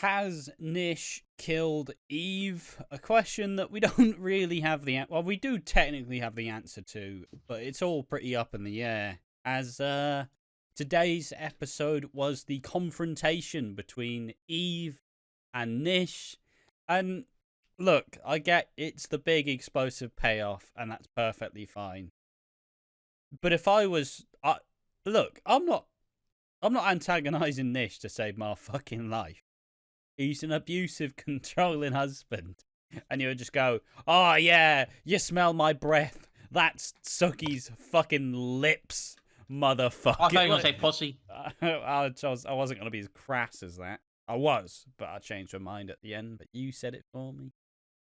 Has Nish killed Eve? A question that we don't really have the well, we do technically have the answer to, but it's all pretty up in the air. As today's episode was the confrontation between Eve and Nish, and look, I get it's the big explosive payoff, and that's perfectly fine. But if I was, look, I'm not antagonizing Nish to save my fucking life. He's an abusive, controlling husband. And you would just go, oh yeah, you smell my breath. That's Suki's fucking lips, motherfucker. I thought you were going to say pussy. I wasn't going to be as crass as that. I was, but I changed my mind at the end. But you said it for me.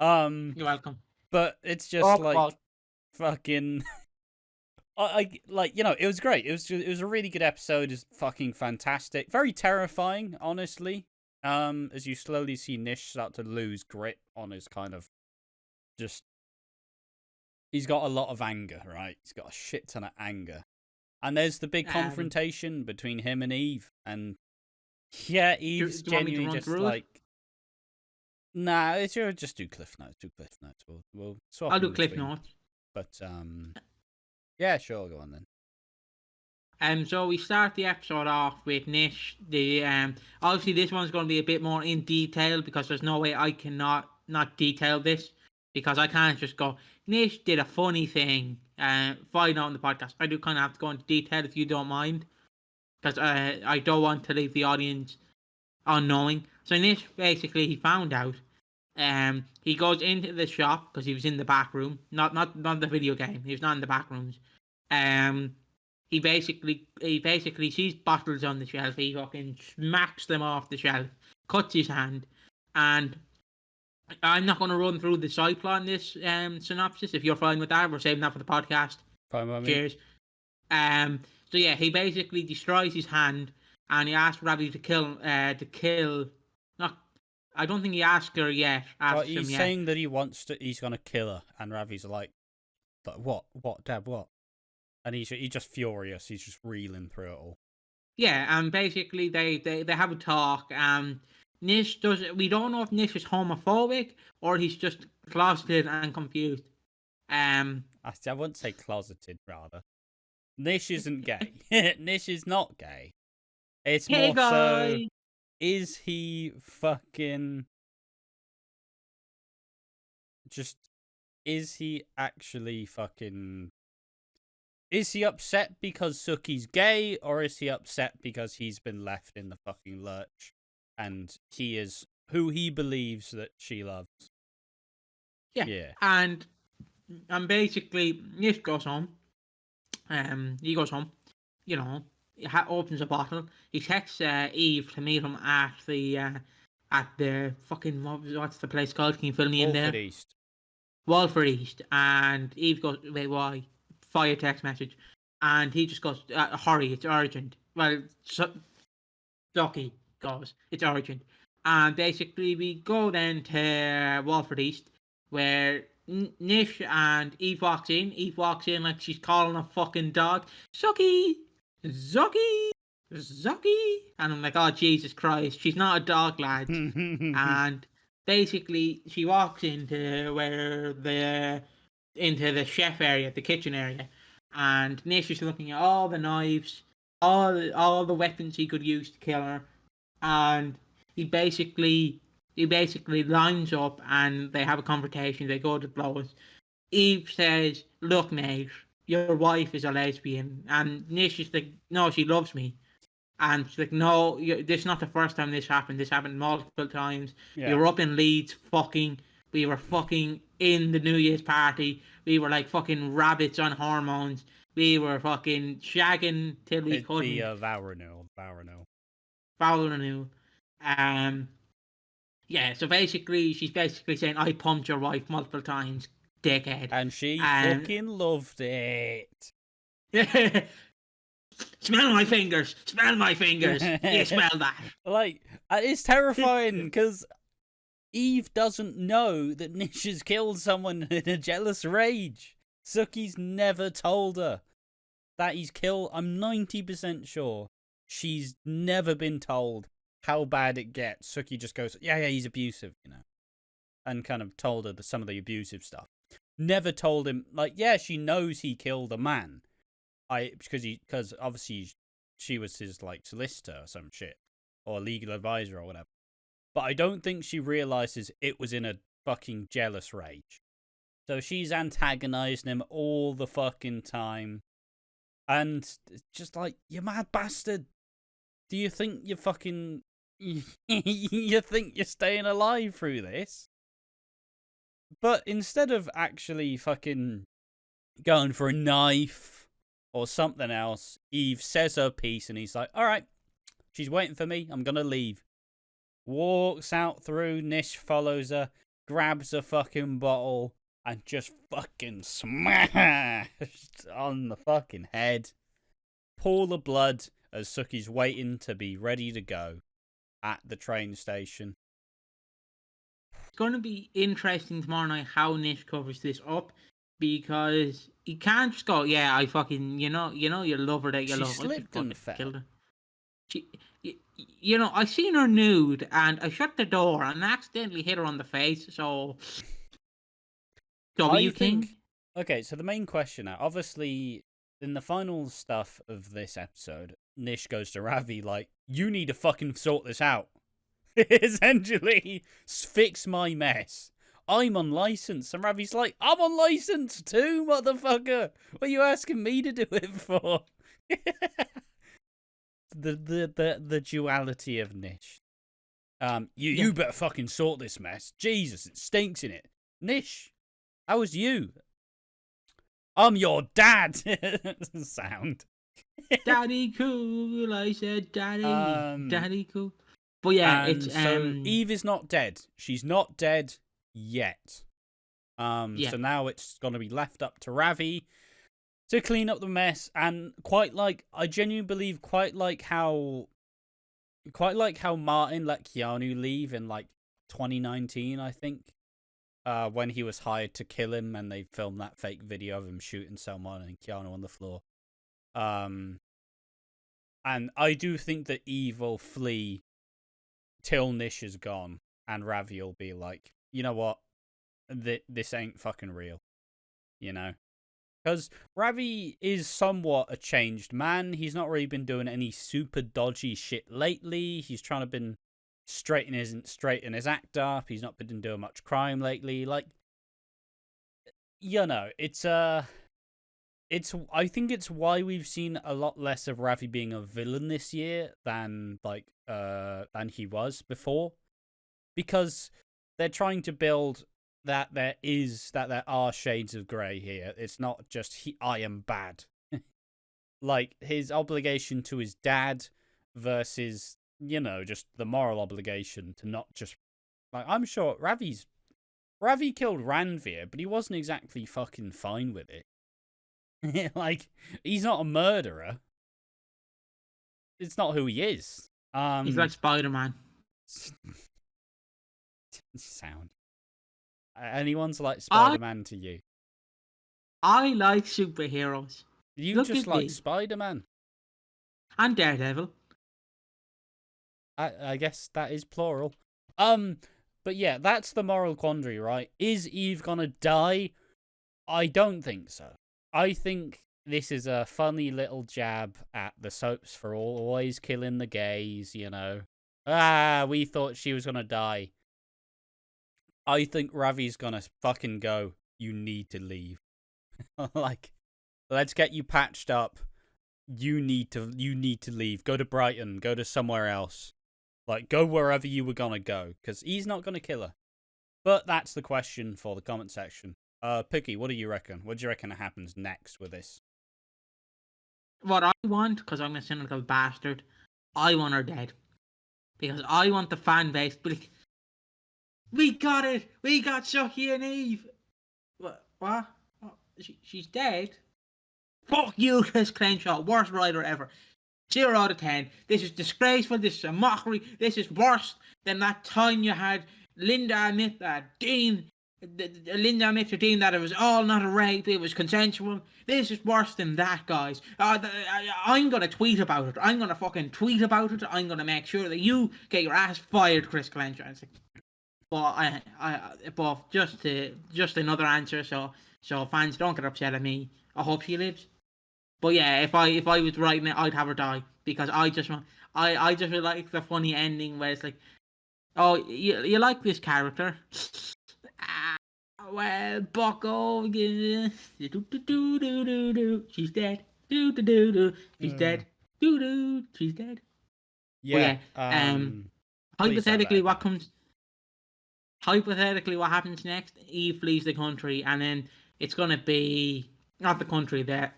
You're welcome. But it's just fucking... it was great. It was a really good episode. It's fucking fantastic. Very terrifying, honestly. As you slowly see Nish start to lose grip on his kind of he's got a lot of anger, right? He's got a shit ton of anger. And there's the big confrontation between him and Eve. And yeah, Eve's genuinely just like, nah, it's just do Cliff Notes. We'll swap. I'll do Cliff Notes. But yeah, sure, go on then. So we start the episode off with Nish. Obviously this one's going to be a bit more in detail because there's no way I cannot not detail this, because I can't just go, Nish did a funny thing, find out on the podcast. I do kind of have to go into detail if you don't mind, because I don't want to leave the audience unknowing. So Nish basically, he found out. He goes into the shop because he was in the back room, not the video game. He was not in the back rooms. He basically sees bottles on the shelf. He fucking smacks them off the shelf, cuts his hand, and I'm not going to run through the side plot in this synopsis. If you're fine with that, we're saving that for the podcast. Fine by me. Cheers. So yeah, he basically destroys his hand, and he asks Ravi to kill. Not, I don't think he asked her yet. He's saying that he's going to kill her, and Ravi's like, what, Dad, what? And he's just furious. He's just reeling through it all. Yeah, and basically they have a talk. Nish we don't know if Nish is homophobic or he's just closeted and confused. I wouldn't say closeted, rather. Nish isn't gay. Nish is not gay. It's hey more guys. so, is he fucking... Is he actually fucking... Is he upset because Suki's gay, or is he upset because he's been left in the fucking lurch and he is who he believes that she loves? Yeah. And basically, Nish goes home. He goes home, you know, opens a bottle. He texts Eve to meet him at the fucking, what's the place called? Can you fill me in there? Walford East. And Eve goes, wait, why? Fire text message, and he just goes, hurry, it's urgent. Well, Ducky goes, it's urgent. And basically we go then to Walford East, where Nish and Eve walks in. Eve walks in like she's calling a fucking dog, Suki, Zucky, Zucky. And I'm like, oh Jesus Christ, she's not a dog, lad. And basically she walks into the chef area, the kitchen area, and Nish is looking at all the knives, all the weapons he could use to kill her, and he basically lines up and they have a confrontation. They go to blows. Eve says, "Look, mate, your wife is a lesbian," and Nish is like, "No, she loves me." And she's like, "No, this is not the first time this happened. This happened multiple times. Yeah. We were up in Leeds, fucking. We were fucking in the New Year's party. We were like fucking rabbits on hormones. We were fucking shagging till we couldn't." The Vaurenil. Yeah, so basically, she's basically saying, I pumped your wife multiple times, dickhead. And she fucking loved it. Smell my fingers. Smell my fingers. You smell that. Like, it's terrifying because Eve doesn't know that Nish has killed someone in a jealous rage. Suki's never told her that he's killed. I'm 90% sure she's never been told how bad it gets, Suki just goes, yeah, he's abusive, you know, and kind of told her some of the abusive stuff. Never told him, like, yeah, she knows he killed a man, because obviously she was his like solicitor or some shit, or legal advisor or whatever. But I don't think she realizes it was in a fucking jealous rage. So she's antagonizing him all the fucking time. And just like, you mad bastard. Do you think you're fucking... you think you're staying alive through this? But instead of actually fucking going for a knife or something else, Eve says her piece and he's like, alright, she's waiting for me, I'm gonna leave. Walks out through, Nish follows her, grabs a fucking bottle, and just fucking smashed on the fucking head. Pool of blood as Suki's waiting to be ready to go at the train station. It's going to be interesting tomorrow night how Nish covers this up, because he can't just go, yeah, I fucking, you know, you love her that you love. She slipped and fell. Killed her. You know, I seen her nude and I shut the door and accidentally hit her on the face. So, what do you think? Okay, so the main question now, obviously, in the final stuff of this episode, Nish goes to Ravi like, you need to fucking sort this out. Essentially, fix my mess. I'm unlicensed. And Ravi's like, I'm unlicensed too, motherfucker. What are you asking me to do it for? The duality of Nish. You better fucking sort this mess. Jesus, it stinks in it. Nish, how was you? I'm your dad. Sound. Daddy cool, I said daddy. Daddy cool. But yeah, it's so Eve is not dead. She's not dead yet. So now it's gonna be left up to Ravi to clean up the mess, and I genuinely believe quite like how Martin let Keanu leave in like 2019, I think, when he was hired to kill him, and they filmed that fake video of him shooting someone and Keanu on the floor. And I do think that Eve will flee till Nish is gone, and Ravi will be like, you know what, this ain't fucking real, you know. Because Ravi is somewhat a changed man. He's not really been doing any super dodgy shit lately. He's trying to been straighten his act up. He's not been doing much crime lately. Like, you know, I think it's why we've seen a lot less of Ravi being a villain this year than he was before. Because they're trying to build that there are shades of grey here. It's not just I am bad. Like, his obligation to his dad versus, you know, just the moral obligation to not just... Like, I'm sure Ravi killed Ranveer, but he wasn't exactly fucking fine with it. Like, he's not a murderer. It's not who he is. He's like Spider-Man. Sound. Anyone's like Spider-Man to you? I like superheroes. You just like Spider-Man. And Daredevil. I guess that is plural. But yeah, that's the moral quandary, right? Is Eve gonna die? I don't think so. I think this is a funny little jab at the soaps for always killing the gays, you know. We thought she was gonna die. I think Ravi's gonna fucking go, you need to leave. Like, let's get you patched up. You need to leave. Go to Brighton. Go to somewhere else. Like, go wherever you were gonna go, because he's not gonna kill her. But that's the question for the comment section. Piggy, what do you reckon? What do you reckon happens next with this? What I want, because I'm gonna sound like a bastard, I want her dead. Because I want the fan base to be like, we got it! We got Suki and Eve! What? She's dead? Fuck you, Chris Crenshaw, worst writer ever. 0 out of 10. This is disgraceful, this is a mockery, this is worse than that time you had Linda admit that Dean Linda makes her team that it was all not a rape, it was consensual. This is worse than that, guys. I'm gonna tweet about it. I'm gonna fucking tweet about it. I'm gonna make sure that you get your ass fired, Chris Clencher. But just another answer, so fans don't get upset at me. I hope she lives. But yeah, if I was writing it, I'd have her die because I just like the funny ending where it's like, oh, you like this character? Well, Bucko, yeah. She's dead. She's dead. She's dead. Yeah. Hypothetically, what happens next? Eve flees the country, and then it's gonna be not the country, the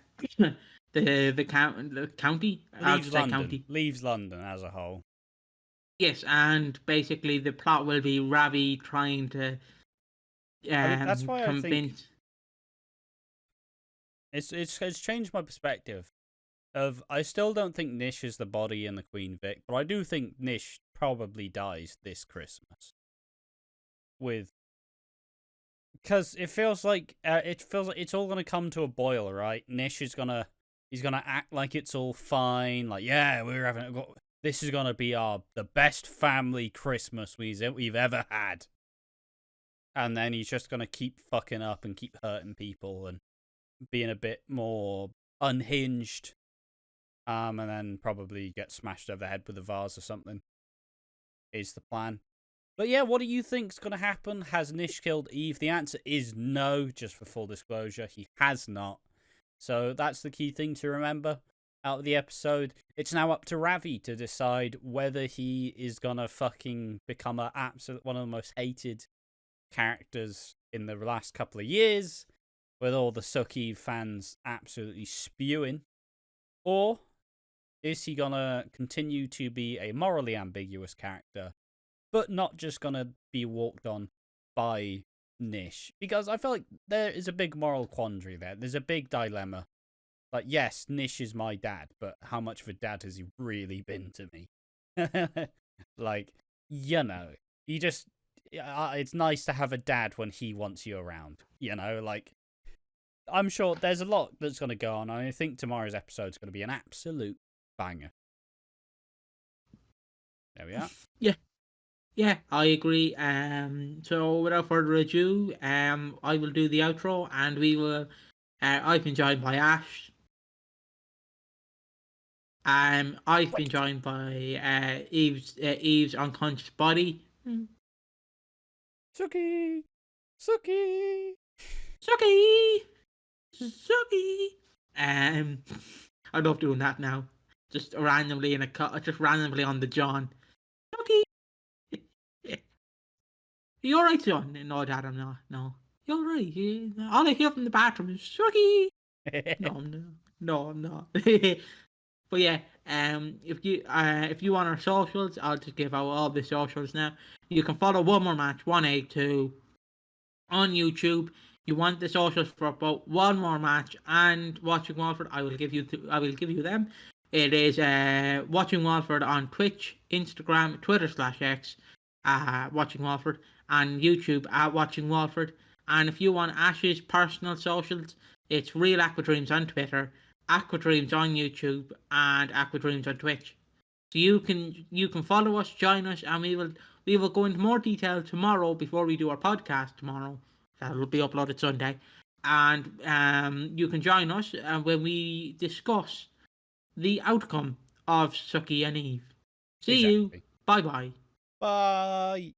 county. Leaves London as a whole. Yes, and basically the plot will be Ravi trying to that's why convince. I think it's changed my perspective. I still don't think Nish is the body in the Queen Vic, but I do think Nish probably dies this Christmas. Because it feels like it's all gonna come to a boil, right? Nish is gonna act like it's all fine, like yeah, this is gonna be the best family Christmas we've ever had. And then he's just going to keep fucking up and keep hurting people and being a bit more unhinged. And then probably get smashed over the head with a vase or something. Is the plan. But yeah, what do you think's going to happen? Has Nish killed Eve? The answer is no, just for full disclosure. He has not. So that's the key thing to remember out of the episode. It's now up to Ravi to decide whether he is going to fucking become one of the most hated characters in the last couple of years, with all the Suki fans absolutely spewing, or is he gonna continue to be a morally ambiguous character, but not just gonna be walked on by Nish? Because I feel like there is a big moral quandary there. There's a big dilemma. Like, yes, Nish is my dad, but how much of a dad has he really been to me? Like, you know, he just. It's nice to have a dad when he wants you around, you know, like, I'm sure there's a lot that's going to go on. I think tomorrow's episode is going to be an absolute banger. There we are. Yeah, I agree. So without further ado, I will do the outro, and we will. I've been joined by Ash. I've been joined by Eve's unconscious body. Suki! I love doing that now. Just randomly just randomly on the John. Suki! You alright, John? No, Dad, I'm not. No. You alright? All I hear from the bathroom is Suki! No, I'm not. But yeah, if you want our socials, I'll just give out all the socials now. You can follow One More Match 182 on YouTube. You want the socials for both One More Match and Watching Walford, I will give you them. It is Watching Walford on Twitch, Instagram, Twitter /X, Watching Walford, and YouTube at Watching Walford. And if you want Ash's personal socials, it's Real Aquadreams on Twitter, Aquadreams on YouTube, and Aquadreams on Twitch. So you can follow us, join us, and we will go into more detail tomorrow before we do our podcast tomorrow. That'll be uploaded Sunday, and you can join us when we discuss the outcome of Suki and Eve. See you. Bye. Bye.